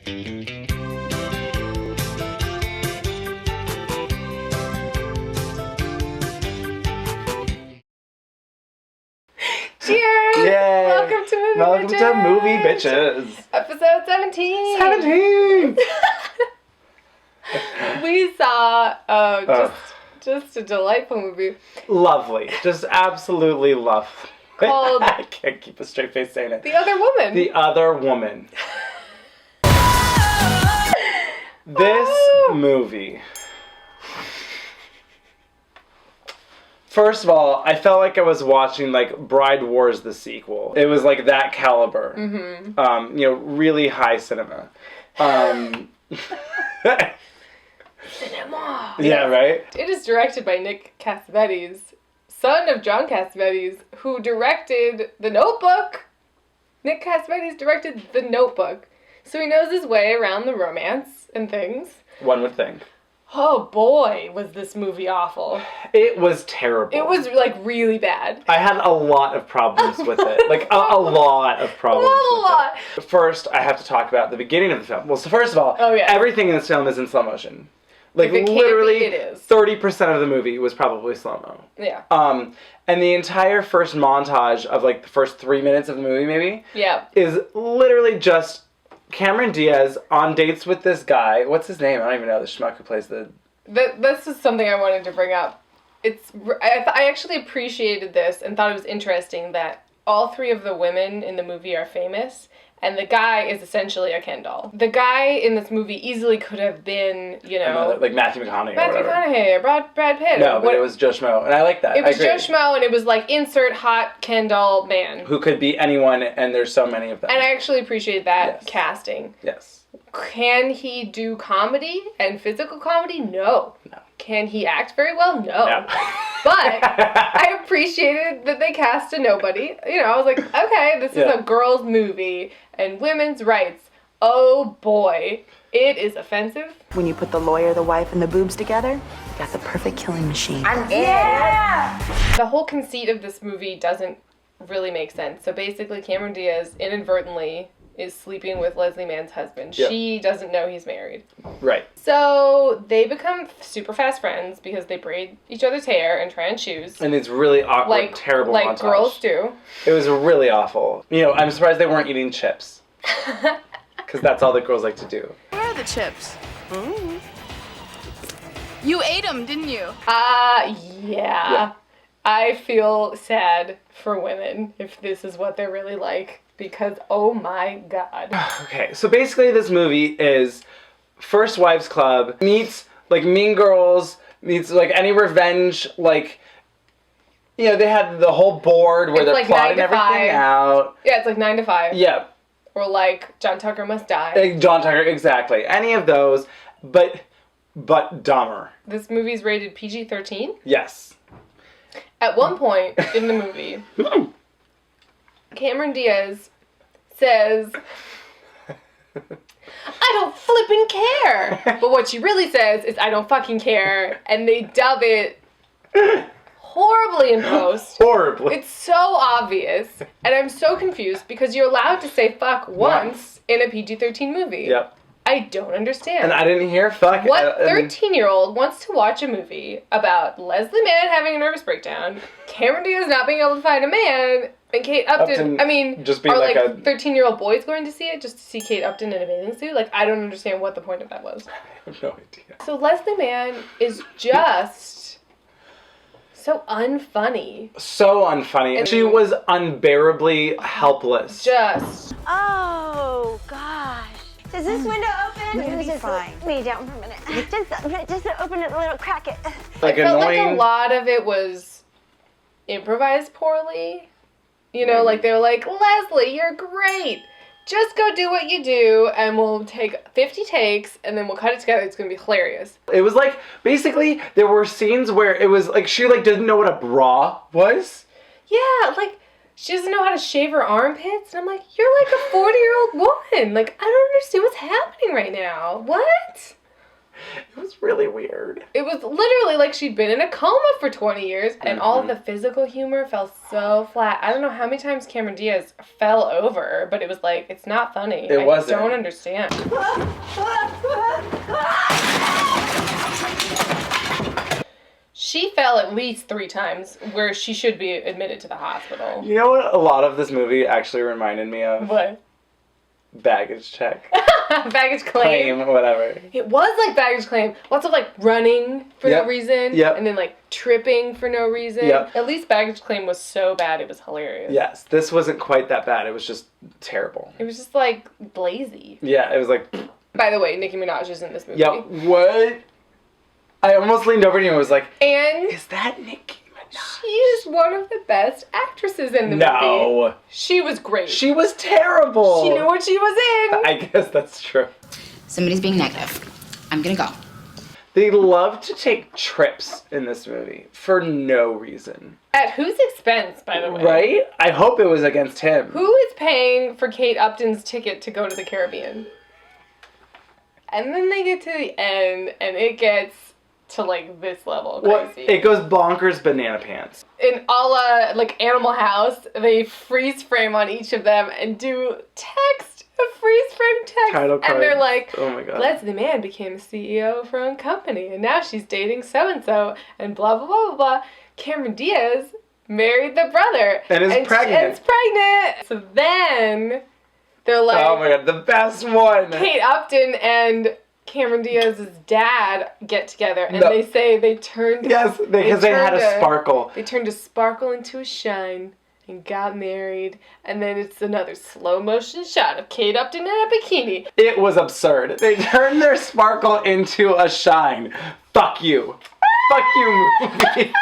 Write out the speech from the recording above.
Cheers! Yay! Welcome to Movie Welcome Bitches! to Movie Bitches! Episode 17! 17! We saw just a delightful movie Lovely. Just absolutely lovely. called I can't keep a straight face saying it. The Other Woman. The Other Woman. This movie. First of all, I felt like I was watching like Bride Wars the sequel. It was like that caliber. Mm-hmm. Really high cinema. Cinema. Yeah, right? It is directed by Nick Cassavetes, son of John Cassavetes, who directed The Notebook. Nick Cassavetes directed The Notebook. So he knows his way around the romance and things. One would think. Oh boy, was this movie awful. It was terrible. It was like really bad. I had a lot of problems with it. Like a lot of problems with it. First, I have to talk about the beginning of the film. Well, so first of all, everything in this film is in slow motion. Like literally, it is. 30% of the movie was probably slow-mo. Yeah. And the entire first montage of like the first 3 minutes of the movie, maybe, is literally just Cameron Diaz on dates with this guy. What's his name? I don't even know. The schmuck who plays the... This is something I wanted to bring up. I actually appreciated this and thought it was interesting that all three of the women in the movie are famous, and the guy is essentially a Ken doll. The guy in this movie easily could have been, like Matthew McConaughey or Brad Pitt. No, but it was Joe Schmo, and I like that. It was Joe Schmo, and it was like insert hot Ken doll man. Who could be anyone, and there's so many of them. And I actually appreciate that casting. Yes. Can he do comedy and physical comedy? No. Can he act very well? No. But I appreciated that they cast a nobody. I was like, okay, this is a girls' movie and women's rights. Oh boy, it is offensive. When you put the lawyer, the wife, and the boobs together, you got the perfect killing machine. The whole conceit of this movie doesn't really make sense. So basically, Cameron Diaz inadvertently is sleeping with Leslie Mann's husband. Yep. She doesn't know he's married. Right. So they become super fast friends because they braid each other's hair and try on shoes. And it's really awkward, terrible montage. Like girls do. It was really awful. I'm surprised they weren't eating chips. Because that's all that girls like to do. Where are the chips? Mm. You ate them, didn't you? Yeah. I feel sad for women if this is what they're really like. Because, oh my god. Okay, so basically this movie is First Wives Club meets, like, Mean Girls, meets, like, any revenge, like, they had the whole board where they're like plotting everything out. Yeah, it's like 9 to 5. Yeah. Or like, John Tucker Must Die. John Tucker, exactly. Any of those, but dumber. This movie's rated PG-13? Yes. At one point in the movie... Cameron Diaz says, I don't flippin' care. But what she really says is, I don't fucking care. And they dub it horribly in post. Horribly. It's so obvious. And I'm so confused because you're allowed to say fuck once in a PG-13 movie. Yep. I don't understand. And I didn't hear fuck. What 13-year-old wants to watch a movie about Leslie Mann having a nervous breakdown, Cameron Diaz not being able to find a man, and Kate Upton, just being are like a 13-year-old boys going to see it just to see Kate Upton in a bathing suit? Like, I don't understand what the point of that was. I have no idea. So Leslie Mann is just so unfunny. So unfunny. And she was unbearably helpless. Oh, gosh. Does this window open? It'll be fine. Lay down for a minute. Just open it a little, crack it. Like I felt annoying. like a lot of it was improvised poorly. Like they were like, Leslie, you're great. Just go do what you do, and we'll take 50 takes, and then we'll cut it together. It's going to be hilarious. It was like, basically, there were scenes where it was like, she like didn't know what a bra was. Yeah, like, she doesn't know how to shave her armpits, and I'm like, you're like a 40-year-old woman. Like, I don't understand what's happening right now. What? It was really weird. It was literally like she'd been in a coma for 20 years, and all of the physical humor fell so flat. I don't know how many times Cameron Diaz fell over, but it was like, it's not funny. It wasn't. I don't understand. She fell at least 3 times where she should be admitted to the hospital. You know what a lot of this movie actually reminded me of? What? Baggage check. Baggage claim. Claim, whatever. It was like baggage claim. Lots of like running for no reason. Yep. And then like tripping for no reason. Yep. At least baggage claim was so bad it was hilarious. Yes, this wasn't quite that bad. It was just terrible. It was just like blazy. Yeah, it was like... By the way, Nicki Minaj is in this movie. Yeah, what? I almost leaned over to you and was like, And is that Nicki Minaj? she is one of the best actresses in the movie. No. She was great. She was terrible. She knew what she was in. I guess that's true. Somebody's being negative. I'm gonna go. They love to take trips in this movie for no reason. At whose expense, by the way? Right? I hope it was against him. Who is paying for Kate Upton's ticket to go to the Caribbean? And then they get to the end, and it gets to like this level crazy. It goes bonkers banana pants. In a la like Animal House, they freeze frame on each of them and do text, a freeze frame text. Title card. And they're like, oh my God. Leslie Mann became the CEO of her own company, and now she's dating so-and-so, and blah, blah, blah, blah, blah. Cameron Diaz married the brother. And is pregnant. And is pregnant. So then they're like, oh my God, the best one. Kate Upton and Cameron Diaz's dad get together, and they say they turned... Yes, because they had a sparkle. They turned a sparkle into a shine and got married, and then it's another slow motion shot of Kate Upton in a bikini. It was absurd. They turned their sparkle into a shine. Fuck you. Fuck you, movie.